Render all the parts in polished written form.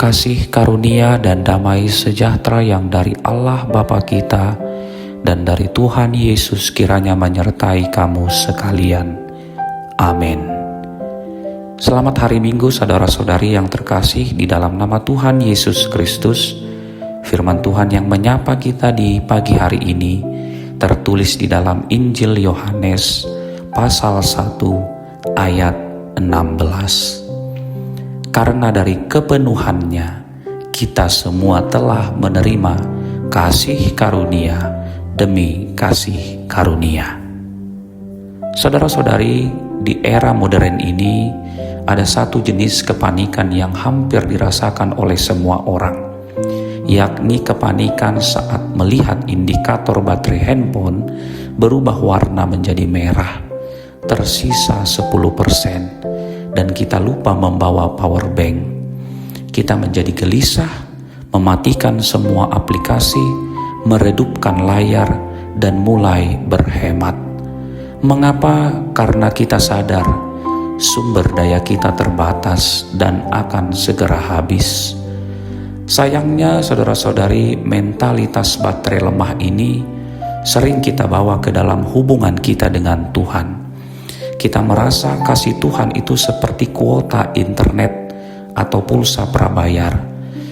Kasih karunia dan damai sejahtera yang dari Allah Bapa kita dan dari Tuhan Yesus kiranya menyertai kamu sekalian. Amin. Selamat hari Minggu saudara-saudari yang terkasih di dalam nama Tuhan Yesus Kristus. Firman Tuhan yang menyapa kita di pagi hari ini tertulis di dalam Injil Yohanes pasal 1 ayat 16. Karena dari kepenuhannya kita semua telah menerima kasih karunia demi kasih karunia. Saudara-saudari, di era modern ini ada satu jenis kepanikan yang hampir dirasakan oleh semua orang, yakni kepanikan saat melihat indikator baterai handphone berubah warna menjadi merah, tersisa 10%, dan kita lupa membawa power bank. Kita menjadi gelisah, mematikan semua aplikasi, meredupkan layar, dan mulai berhemat. Mengapa? Karena kita sadar sumber daya kita terbatas dan akan segera habis. Sayangnya saudara-saudari, mentalitas baterai lemah ini sering kita bawa ke dalam hubungan kita dengan Tuhan. Kita merasa kasih Tuhan itu seperti kuota internet atau pulsa prabayar.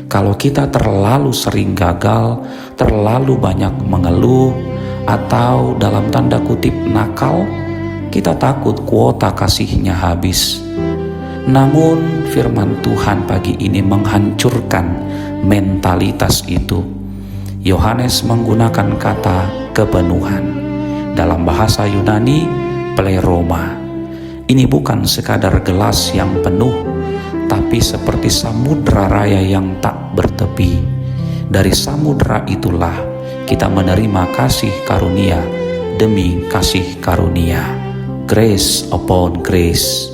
Kalau kita terlalu sering gagal, terlalu banyak mengeluh, atau dalam tanda kutip nakal, kita takut kuota kasihnya habis. Namun firman Tuhan pagi ini menghancurkan mentalitas itu. Yohanes menggunakan kata kepenuhan. Dalam bahasa Yunani, pleroma. Ini bukan sekadar gelas yang penuh, tapi seperti samudra raya yang tak bertepi. Dari samudra itulah kita menerima kasih karunia demi kasih karunia. Grace upon grace.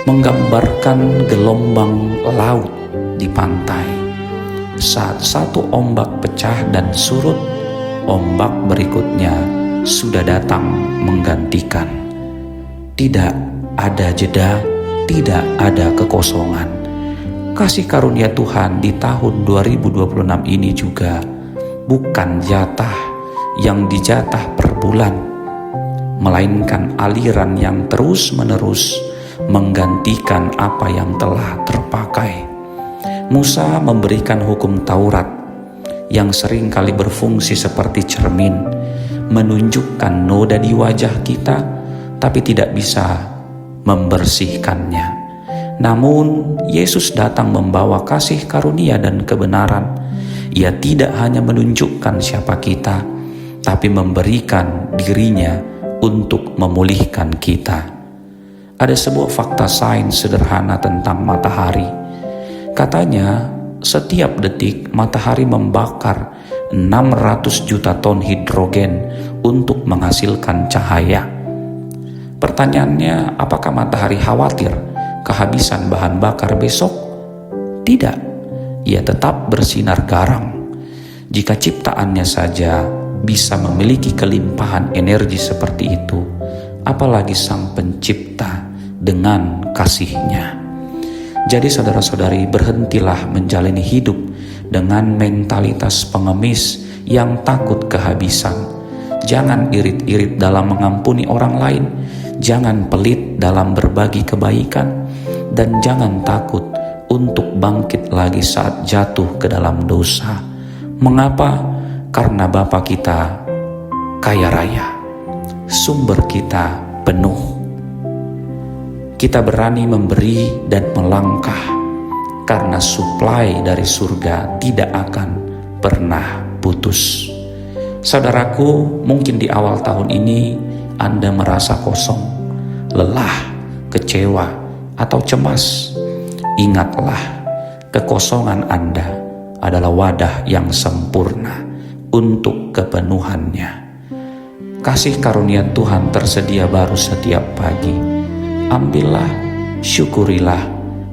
Menggambarkan gelombang laut di pantai. Saat satu ombak pecah dan surut, ombak berikutnya sudah datang menggantikan. Tidak ada jeda, tidak ada kekosongan. Kasih karunia Tuhan di tahun 2026 ini juga bukan jatah yang dijatah per bulan, melainkan aliran yang terus-menerus menggantikan apa yang telah terpakai. Musa memberikan hukum Taurat yang sering kali berfungsi seperti cermin, menunjukkan noda di wajah kita, tapi tidak bisa membersihkannya. Namun Yesus datang membawa kasih karunia dan kebenaran. Ia tidak hanya menunjukkan siapa kita, tapi memberikan dirinya untuk memulihkan kita. Ada sebuah fakta sains sederhana tentang matahari. Katanya setiap detik matahari membakar 600 juta ton hidrogen untuk menghasilkan cahaya. Pertanyaannya, apakah matahari khawatir kehabisan bahan bakar besok? Tidak, ia tetap bersinar garang. Jika ciptaannya saja bisa memiliki kelimpahan energi seperti itu, apalagi Sang Pencipta dengan kasih-Nya. Jadi saudara-saudari, berhentilah menjalani hidup dengan mentalitas pengemis yang takut kehabisan. Jangan irit-irit dalam mengampuni orang lain. Jangan pelit dalam berbagi kebaikan, dan jangan takut untuk bangkit lagi saat jatuh ke dalam dosa. Mengapa? Karena Bapa kita kaya raya, sumber kita penuh. Kita berani memberi dan melangkah, karena suplai dari surga tidak akan pernah putus. Saudaraku, mungkin di awal tahun ini Anda merasa kosong, lelah, kecewa, atau cemas. Ingatlah, kekosongan Anda adalah wadah yang sempurna untuk kepenuhannya. Kasih karunia Tuhan tersedia baru setiap pagi. Ambillah, syukurilah,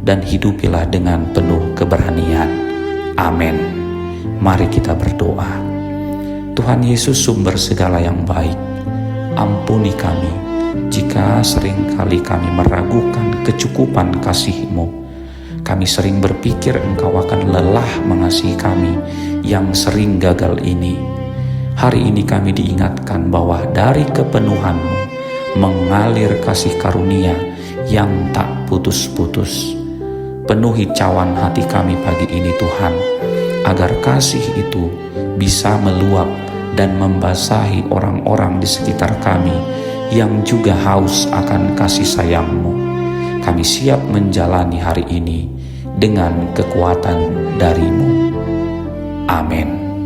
dan hidupilah dengan penuh keberanian. Amin. Mari kita berdoa. Tuhan Yesus, sumber segala yang baik, ampuni kami jika seringkali kami meragukan kecukupan kasih-Mu. Kami sering berpikir Engkau akan lelah mengasihi kami yang sering gagal ini. Hari ini kami diingatkan bahwa dari kepenuhan-Mu mengalir kasih karunia yang tak putus-putus. Penuhi cawan hati kami pagi ini Tuhan, agar kasih itu bisa meluap dan membasahi orang-orang di sekitar kami yang juga haus akan kasih sayang-Mu. Kami siap menjalani hari ini dengan kekuatan dari-Mu. Amin.